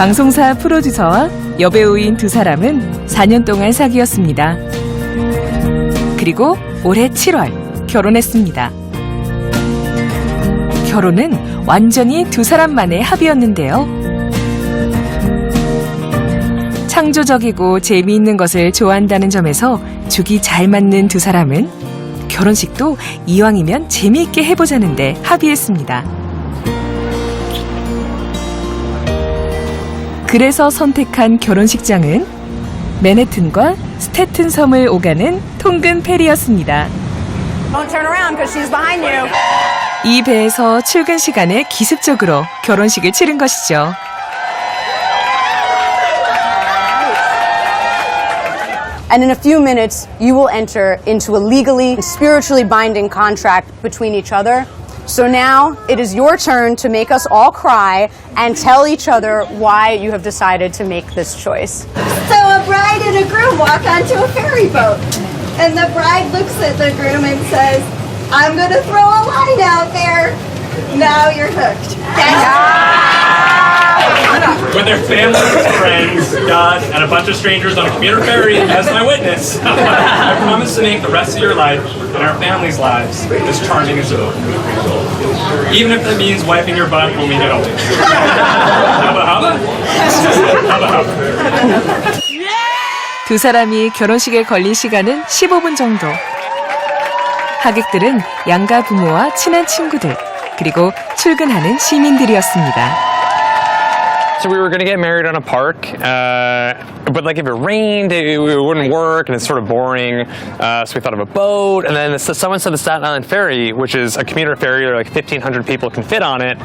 방송사 프로듀서와 여배우인 두 사람은 4년 동안 사귀었습니다. 그리고 올해 7월 결혼했습니다. 결혼은 완전히 두 사람만의 합의였는데요. 창조적이고 재미있는 것을 좋아한다는 점에서 죽이 잘 맞는 두 사람은 결혼식도 이왕이면 재미있게 해보자는데 합의했습니다. 그래서 선택한 결혼식장은 맨해튼과 스태튼 섬을 오가는 통근 페리였습니다. Don't turn around because she's behind you. 이 배에서 출근 시간에 기습적으로 결혼식을 치른 것이죠. And in a few minutes, you will enter into a legally and spiritually binding contract between each other. So now it is your turn to make us all cry and tell each other why you have decided to make this choice. So a bride and a groom walk onto a ferry boat. And the bride looks at the groom and says, I'm going to throw a line out there. Now you're hooked. With their families, friends, God, and a bunch of strangers on a commuter ferry as my witness, I promise to make the rest of your life and our family's lives as charming as you. Even if that means wiping your butt when we get older. Hubba hubba? Hubba hubba. 두 사람이 결혼식에 걸린 시간은 15분 정도. 하객들은 양가 부모와 친한 친구들, 그리고 출근하는 시민들이었습니다. So we were going to get married on a park, but like if it rained, it wouldn't work, and it's sort of boring. So we thought of a boat, and then someone said the Staten Island Ferry, which is a commuter ferry, or like 1,500 people can fit on it.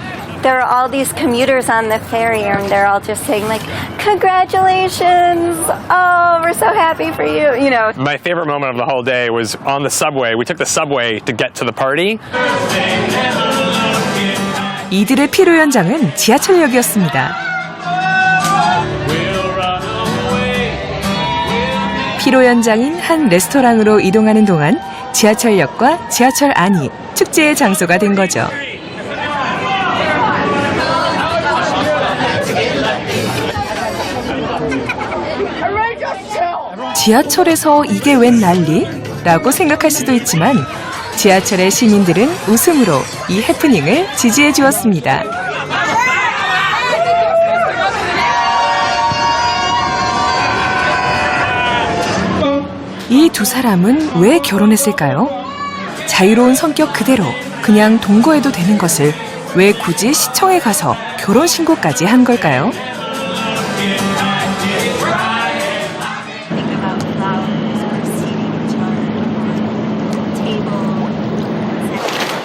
There are all these commuters on the ferry, and they're all just saying like, congratulations, oh, we're so happy for you, you know. My favorite moment of the whole day was on the subway. We took the subway to get to the party. 이들의 피로 연장은 지하철역이었습니다. 피로 연장인 한 레스토랑으로 이동하는 동안 지하철역과 지하철 안이 축제의 장소가 된 거죠. 지하철에서 이게 웬 난리? 라고 생각할 수도 있지만 지하철의 시민들은 웃음으로 이 해프닝을 지지해 주었습니다. 이 두 사람은 왜 결혼했을까요? 자유로운 성격 그대로 그냥 동거해도 되는 것을 왜 굳이 시청에 가서 결혼신고까지 한 걸까요?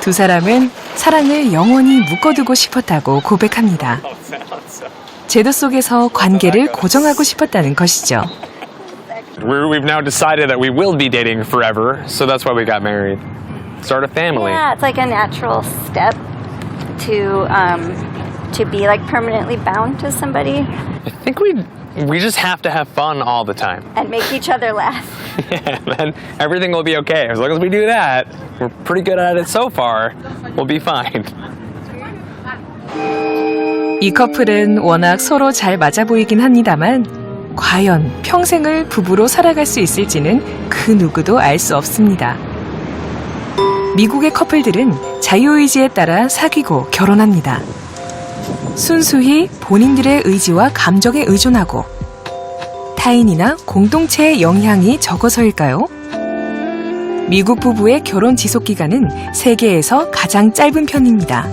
두 사람은 사랑을 영원히 묶어두고 싶었다고 고백합니다. 제도 속에서 관계를 고정하고 싶었다는 것이죠. We've now decided that we will be dating forever, so that's why we got married. Start a family. Yeah, it's like a natural step to be like permanently bound to somebody I think we just have to have fun all the time. and make each other laugh. Yeah, then everything will be okay. As long as we do that, we're pretty good at it so far, we'll be fine. 이 커플은 워낙 서로 잘 맞아 보이긴 합니다만 과연 평생을 부부로 살아갈 수 있을지는 그 누구도 알 수 없습니다. 미국의 커플들은 자유의지에 따라 사귀고 결혼합니다. 순수히 본인들의 의지와 감정에 의존하고 타인이나 공동체의 영향이 적어서일까요? 미국 부부의 결혼 지속 기간은 세계에서 가장 짧은 편입니다.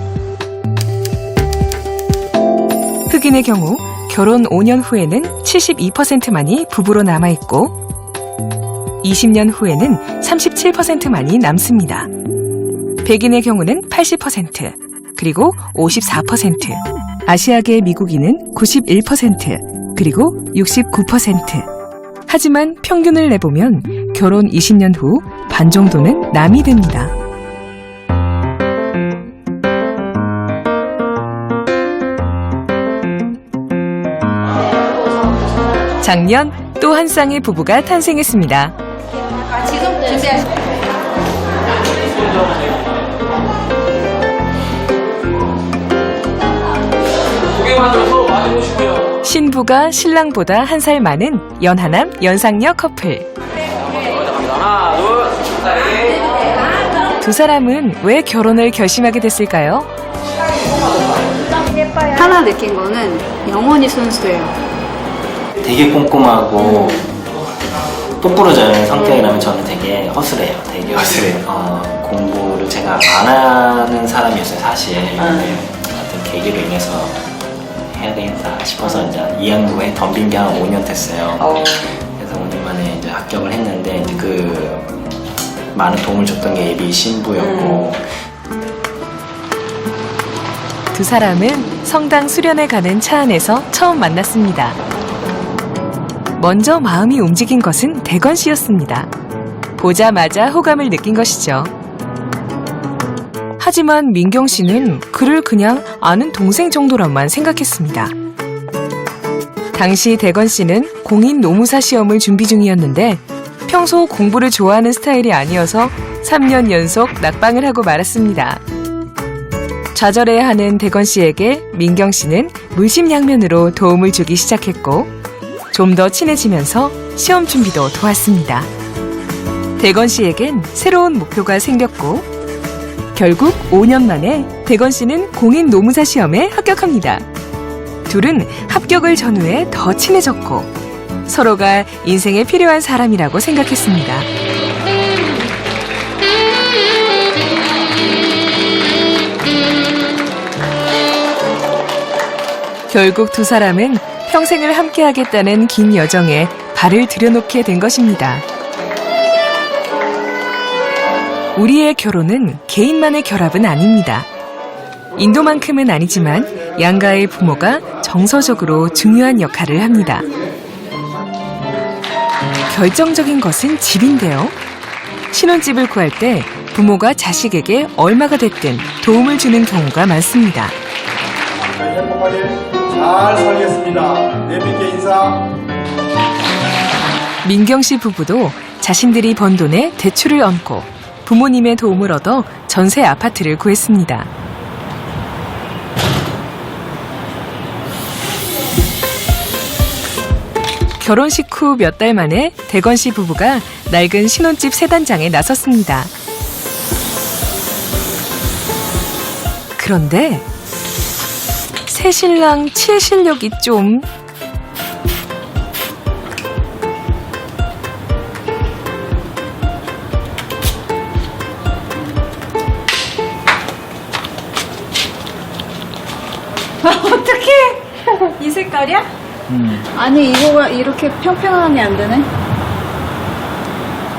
흑인의 경우 결혼 5년 후에는 72%만이 부부로 남아있고 20년 후에는 37%만이 남습니다. 백인의 경우는 80%, 그리고 54%, 아시아계 미국인은 91%, 그리고 69%. 하지만 평균을 내보면 결혼 20년 후 반 정도는 남이 됩니다. 작년 또 한 쌍의 부부가 탄생했습니다. 신부가 신랑보다 한 살 많은 연하남 연상녀 커플. 두 사람은 왜 결혼을 결심하게 됐을까요? 하나 느낀 거는 영원히 손수예요. 되게 꼼꼼하고 똑부러져는 성격이라면 저는 되게 허술해요. 되게 허술해요. 공부를 제가 안 하는 사람이었어요, 사실. 어떤 계기로 인해서 해야 되겠다 싶어서 이제 2학년에 덤빈 게 한 5년 됐어요. 그래서 5년 만에 이제 합격을 했는데 이제 그 많은 도움을 줬던 게 예비 신부였고. 두 사람은 성당 수련회 가는 차 안에서 처음 만났습니다. 먼저 마음이 움직인 것은 대건 씨였습니다. 보자마자 호감을 느낀 것이죠. 하지만 민경 씨는 그를 그냥 아는 동생 정도로만 생각했습니다. 당시 대건 씨는 공인 노무사 시험을 준비 중이었는데 평소 공부를 좋아하는 스타일이 아니어서 3년 연속 낙방을 하고 말았습니다. 좌절해야 하는 대건 씨에게 민경 씨는 물심양면으로 도움을 주기 시작했고 좀 더 친해지면서 시험 준비도 도왔습니다. 대건 씨에겐 새로운 목표가 생겼고 결국 5년 만에 대건 씨는 공인 노무사 시험에 합격합니다. 둘은 합격을 전후해 더 친해졌고 서로가 인생에 필요한 사람이라고 생각했습니다. 결국 두 사람은 평생을 함께하겠다는 긴 여정에 발을 들여놓게 된 것입니다. 우리의 결혼은 개인만의 결합은 아닙니다. 인도만큼은 아니지만 양가의 부모가 정서적으로 중요한 역할을 합니다. 결정적인 것은 집인데요. 신혼집을 구할 때 부모가 자식에게 얼마가 됐든 도움을 주는 경우가 많습니다. 잘 살겠습니다. 내비께 인사. 민경 씨 부부도 자신들이 번 돈에 대출을 얹고 부모님의 도움을 얻어 전세 아파트를 구했습니다. 결혼식 후 몇 달 만에 대건 씨 부부가 낡은 신혼집 세단장에 나섰습니다. 그런데 새 신랑 칠 실력이 좀... 어떡해! 이 색깔이야? 아니 이거가 이렇게 평평하게 안 되네?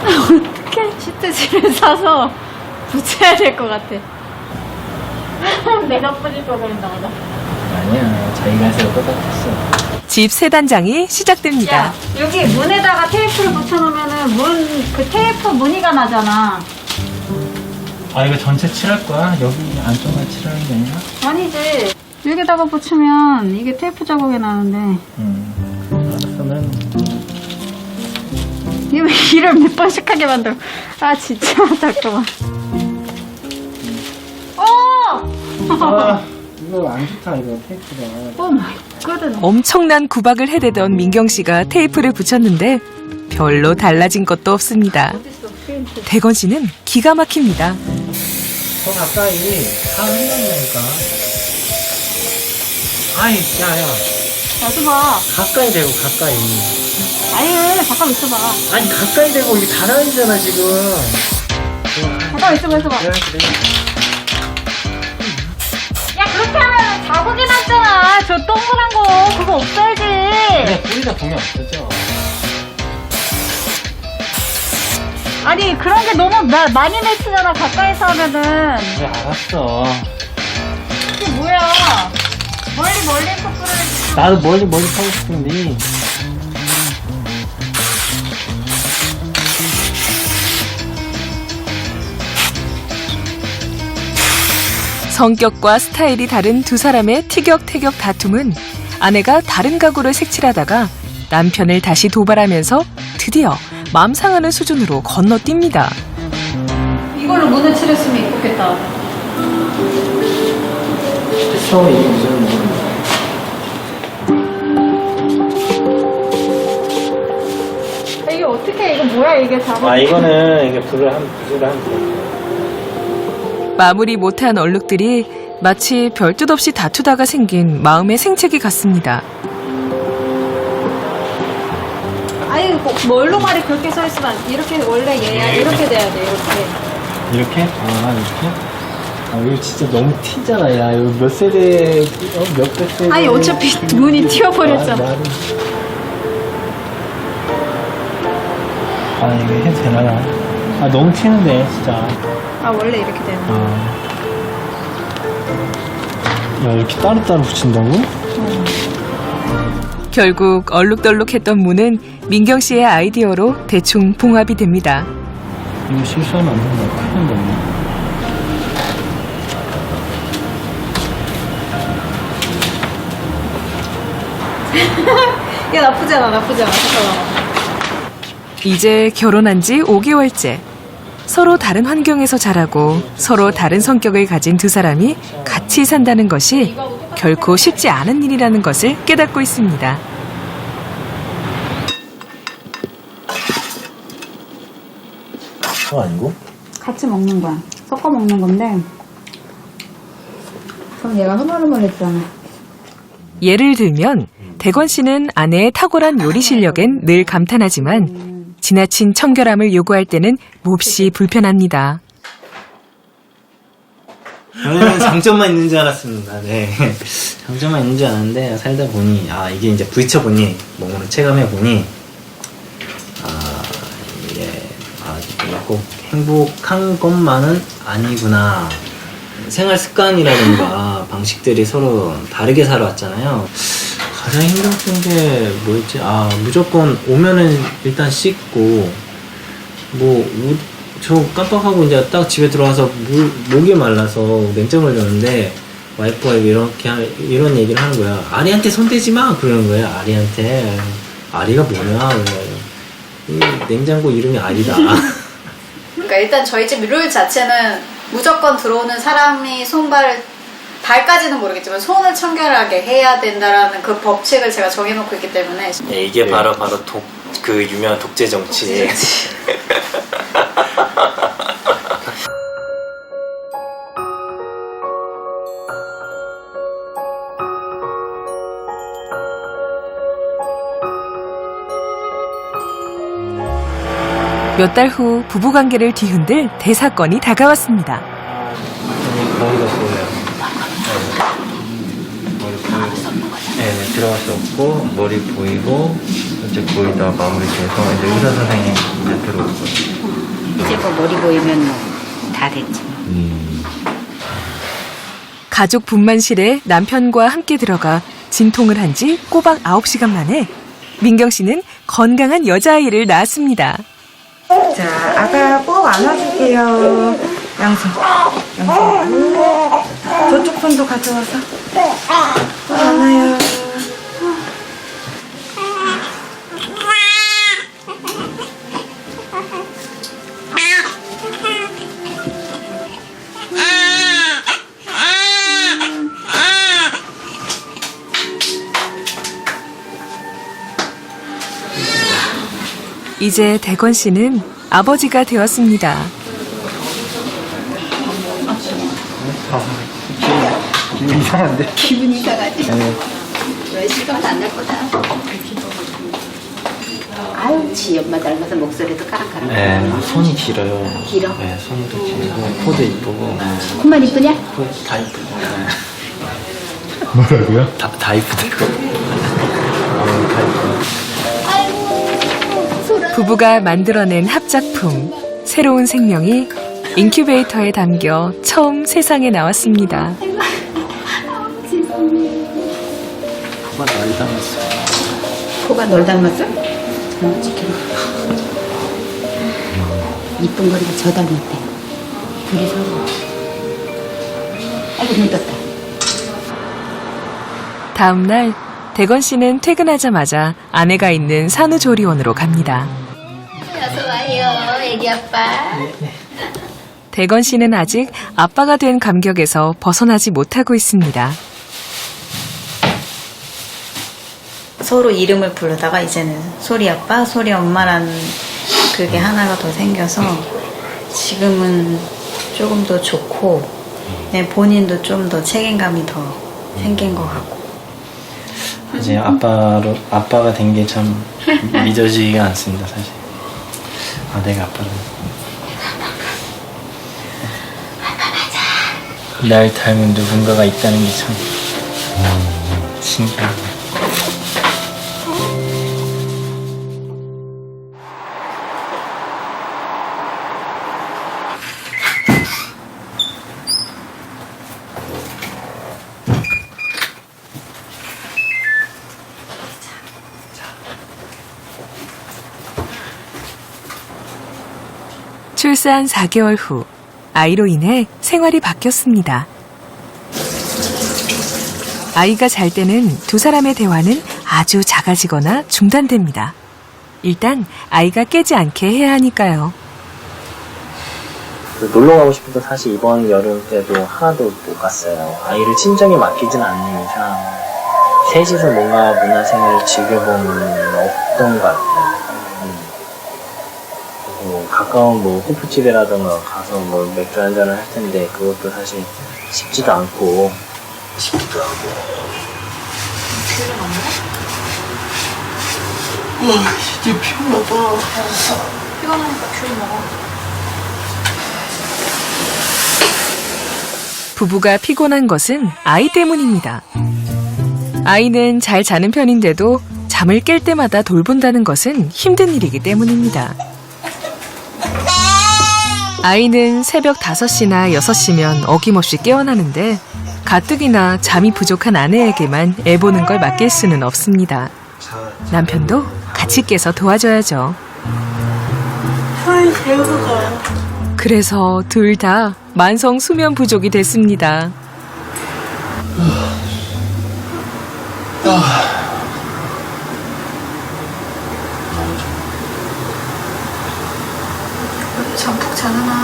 어떡해! 시트지를 사서 붙여야 될 것 같아. 내가 뿌릴 거 그랬나 보다. 아니야, 자기가 해서 똑같았어. 집 세단장이 시작됩니다. 야, 여기 문에다가 테이프를 붙여놓으면은 그 테이프 무늬가 나잖아. 아, 이거 전체 칠할 거야? 여기 안쪽만 칠하는 게 아니라? 아니지. 여기다가 붙이면 이게 테이프 자국이 나는데. 알았으면. 일을 몇 번씩 하게 만들어. 아, 진짜. 잠깐만. 아, 이거 안 좋다, 이거 테이프가. 오 마이 갓. 엄청난 구박을 해대던 민경 씨가 테이프를 붙였는데 별로 달라진 것도 없습니다. 대건 씨는 기가 막힙니다. 더 가까이 하는 거니까. 아이, 야야. 나도 봐. 가까이 대고, 가까이. 아니, 잠깐 있어봐. 아니, 가까이 대고, 이게 달아있잖아, 지금. 잠깐 있어봐. 야, 그렇게 하면 자국이 났잖아. 저 동그란 거. 그거 없어야지. 그냥 뿌리가 보면 없어져. 아니, 그런 게 너무 많이 맺히잖아. 가까이서 하면은. 그래, 알았어. 이게 뭐야. 멀리 커플을. 나도 멀리 타고 싶은데. 성격과 스타일이 다른 두 사람의 티격태격 다툼은 아내가 다른 가구를 색칠하다가 남편을 다시 도발하면서 드디어 맘 상하는 수준으로 건너뜁니다. 이걸로 문을 칠했으면 이쁘겠다. 처음에 이게 무슨 이게 어떻게 이거 뭐야 이게 다. 이거는 이게 불을 하면 돼. 마무리 못한 얼룩들이 마치 별 뜻 없이 다투다가 생긴 마음의 생채기 같습니다. 아니 뭘로 말이 그렇게 서 있으면 이렇게 원래 얘야 이렇게 돼야 돼 이렇게. 이렇게? 이렇게? 이거 진짜 너무 튀잖아. 야, 이거 몇 세대, 몇백 세대. 아니 어차피 눈이 튀어버렸잖아. 이거 해도 되나? 너무 튀는데, 진짜. 아 원래 이렇게 되는 거. 야, 이렇게 따로따로 붙인다고? 결국 얼룩덜룩했던 문은 민경 씨의 아이디어로 대충 봉합이 됩니다. 이거 실수하면 안 된다. 큰일 났네. 야 나쁘지 않아 잠깐만. 이제 결혼한 지 5개월째. 서로 다른 환경에서 자라고 서로 다른 성격을 가진 두 사람이 같이 산다는 것이 결코 쉽지 않은 일이라는 것을 깨닫고 있습니다. 아니고? 같이 먹는 거야. 섞어 먹는 건데. 그럼 얘가 흐물흐물했잖아. 예를 들면 대건 씨는 아내의 탁월한 요리 실력엔 늘 감탄하지만 지나친 청결함을 요구할 때는 몹시 불편합니다. 저는 장점만 있는 줄 알았습니다. 네. 장점만 있는 줄 알았는데 살다 보니 이게 이제 부딪혀보니 몸으로 체감해보니 이게 꼭 행복한 것만은 아니구나. 생활 습관이라든가 방식들이 서로 다르게 살아왔잖아요. 가장 힘들었던 게 뭐였지? 무조건 오면은 일단 씻고 저 깜빡하고 이제 딱 집에 들어와서 목이 말라서 냉장고를 여는데 와이프가 이런 얘기를 하는 거야. 아리한테 손대지 마! 그러는 거야. 아리한테. 아리가 뭐냐? 냉장고 이름이 아리다. 그러니까 일단 저희 집 룰 자체는 무조건 들어오는 사람이 발까지는 모르겠지만 손을 청결하게 해야 된다라는 그 법칙을 제가 정해놓고 있기 때문에. 이게 바로 그 유명한 독재 정치. 몇 달 후 부부관계를 뒤흔들 대사건이 다가왔습니다. 머리가 보여요. 네, 들어갈 수 없고 머리 보이고 이제 거의 다 마무리돼서 이제 의사 선생님 이제 들어올 거예요. 이제 뭐 머리 보이면 다 됐지. 가족 분만실에 남편과 함께 들어가 진통을 한 지 꼬박 9시간 만에 민경 씨는 건강한 여자아이를 낳았습니다. 자, 아가 꼭 안아줄게요. 양손. 저쪽 손도 가져와서. 꼭 안아요. 이제 대건 씨는 아버지가 되었습니다. 기분 이상한데? 기분 이상하지? 왜 실감도 안 날 거다. 아유, 지 엄마 닮아서 목소리도 까랑까랑. 네, 손이 길어요. 길어? 네, 손도 길고 코도 이쁘고. 콧만 이쁘냐? 다 이쁘고. 뭐라고요? 다 이쁘대요. 다 이쁘고. 부부가 만들어낸 합작품 새로운 생명이 인큐베이터에 담겨 처음 세상에 나왔습니다. 코가 날 닮았어요. 코가 널 닮았어? 이쁜 거리가 저 닮았대. 둘이 서로. 아이고, 눈 떴다. 다음 날 대건 씨는 퇴근하자마자 아내가 있는 산후조리원으로 갑니다. 어서 와요, 애기 아빠. 대건 씨는 아직 아빠가 된 감격에서 벗어나지 못하고 있습니다. 서로 이름을 부르다가 이제는 소리 아빠, 소리 엄마라는 그게 하나가 더 생겨서 지금은 조금 더 좋고 본인도 좀 더 책임감이 더 생긴 것 같고. 이제 아빠가 된 게 참 믿어지기가 않습니다, 사실. 내가 아빠를. 날 닮은 누군가가 있다는 게 참 신기하고. 출산 4개월 후 아이로 인해 생활이 바뀌었습니다. 아이가 잘 때는 두 사람의 대화는 아주 작아지거나 중단됩니다. 일단 아이가 깨지 않게 해야 하니까요. 놀러 가고 싶어도 사실 이번 여름 때도 하나도 못 갔어요. 아이를 친정에 맡기진 않는 이상 셋이서 뭔가 문화생활을 즐겨보는 없던 것 같아요. 가까운 호프집이라던가 가서 맥주 한잔을 할 텐데 그것도 사실 쉽지도 않고. 이제 피곤하다. 피곤하니까 귤 먹어. 부부가 피곤한 것은 아이 때문입니다. 아이는 잘 자는 편인데도 잠을 깰 때마다 돌본다는 것은 힘든 일이기 때문입니다. 아이는 새벽 5시나 6시면 어김없이 깨어나는데 가뜩이나 잠이 부족한 아내에게만 애보는 걸 맡길 수는 없습니다. 남편도 같이 깨서 도와줘야죠. 그래서 둘 다 만성 수면 부족이 됐습니다. 잠 푹 자잖아.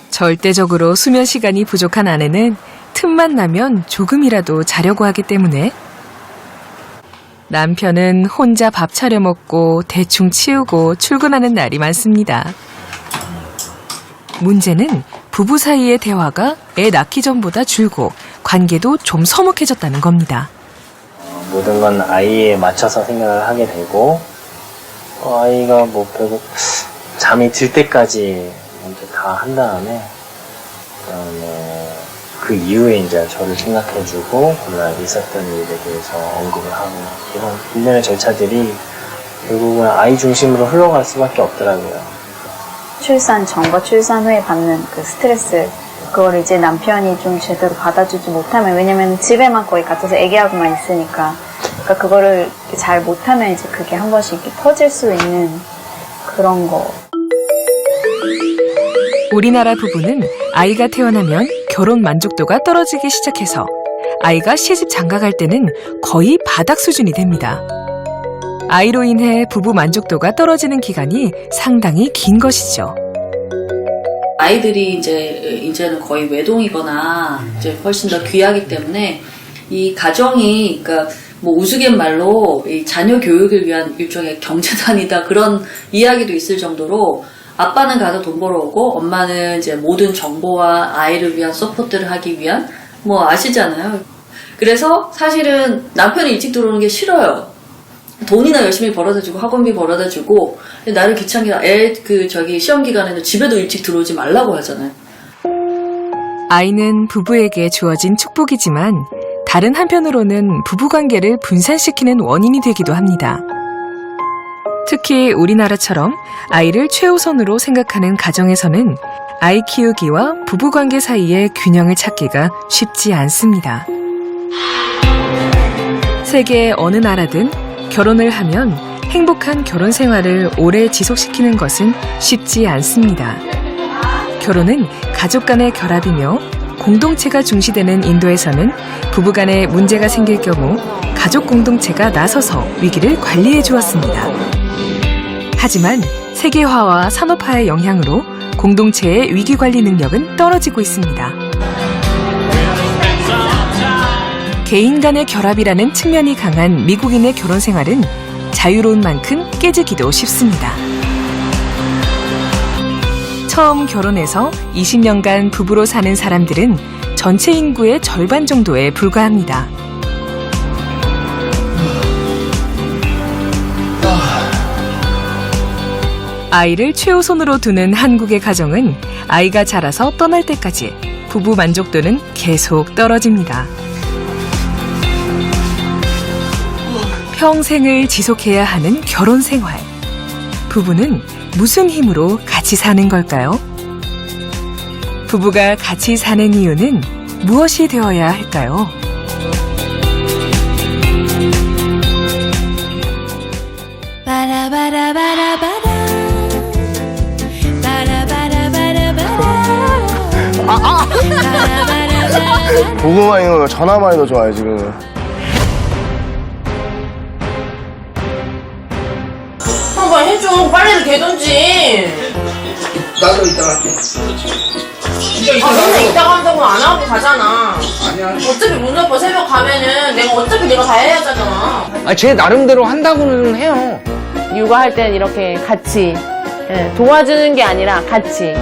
절대적으로 수면 시간이 부족한 아내는 틈만 나면 조금이라도 자려고 하기 때문에 남편은 혼자 밥 차려 먹고 대충 치우고 출근하는 날이 많습니다. 문제는 부부 사이의 대화가 애 낳기 전보다 줄고 관계도 좀 서먹해졌다는 겁니다. 모든 건 아이에 맞춰서 생각을 하게 되고 아이가 결국 잠이 들 때까지 먼저 다 한 다음에 그다음에 그 이후에 이제 저를 생각해주고 그날 있었던 일에 대해서 언급을 하고 이런 일련의 절차들이 결국은 아이 중심으로 흘러갈 수밖에 없더라고요. 출산 전과 출산 후에 받는 그 스트레스, 그걸 이제 남편이 좀 제대로 받아주지 못하면, 왜냐면 집에만 거의 갇혀서 애기하고만 있으니까, 그러니까 그거를 잘 못하면 이제 그게 한 번씩 이렇게 터질 수 있는 그런 거. 우리나라 부부는 아이가 태어나면 결혼 만족도가 떨어지기 시작해서 아이가 시집 장가갈 때는 거의 바닥 수준이 됩니다. 아이로 인해 부부 만족도가 떨어지는 기간이 상당히 긴 것이죠. 아이들이 이제는 거의 외동이거나 이제 훨씬 더 귀하기 때문에 이 가정이, 그러니까 뭐 우스갯말로 이 자녀 교육을 위한 일종의 경제단이다, 그런 이야기도 있을 정도로 아빠는 가서 돈 벌어오고 엄마는 이제 모든 정보와 아이를 위한 서포트를 하기 위한, 뭐 아시잖아요. 그래서 사실은 남편이 일찍 들어오는 게 싫어요. 돈이나 열심히 벌어다주고 학원비 벌어다주고, 나를 귀찮게 시험 기간에는 집에도 일찍 들어오지 말라고 하잖아요. 아이는 부부에게 주어진 축복이지만 다른 한편으로는 부부관계를 분산시키는 원인이 되기도 합니다. 특히 우리나라처럼 아이를 최우선으로 생각하는 가정에서는 아이 키우기와 부부관계 사이의 균형을 찾기가 쉽지 않습니다. 세계 어느 나라든 결혼을 하면 행복한 결혼 생활을 오래 지속시키는 것은 쉽지 않습니다. 결혼은 가족 간의 결합이며 공동체가 중시되는 인도에서는 부부간에 문제가 생길 경우 가족 공동체가 나서서 위기를 관리해 주었습니다. 하지만 세계화와 산업화의 영향으로 공동체의 위기관리 능력은 떨어지고 있습니다. 개인 간의 결합이라는 측면이 강한 미국인의 결혼 생활은 자유로운 만큼 깨지기도 쉽습니다. 처음 결혼해서 20년간 부부로 사는 사람들은 전체 인구의 절반 정도에 불과합니다. 아이를 최우선으로 두는 한국의 가정은 아이가 자라서 떠날 때까지 부부 만족도는 계속 떨어집니다. 평생을 지속해야 하는 결혼 생활. 부부는 무슨 힘으로 같이 사는 걸까요? 부부가 같이 사는 이유는 무엇이 되어야 할까요? 고구마 이거 전화만이 더 좋아요 지금. 한번 해줘. 빨리를 개던지. 나도 이따 갈게. 맨날 이따가 한다고 안 하고 가잖아. 어차피 문 오빠 새벽 가면은 어차피 내가 다 해야 하잖아. 제 나름대로 한다고는 해요. 육아할 때는 이렇게 같이 도와주는 게 아니라 같이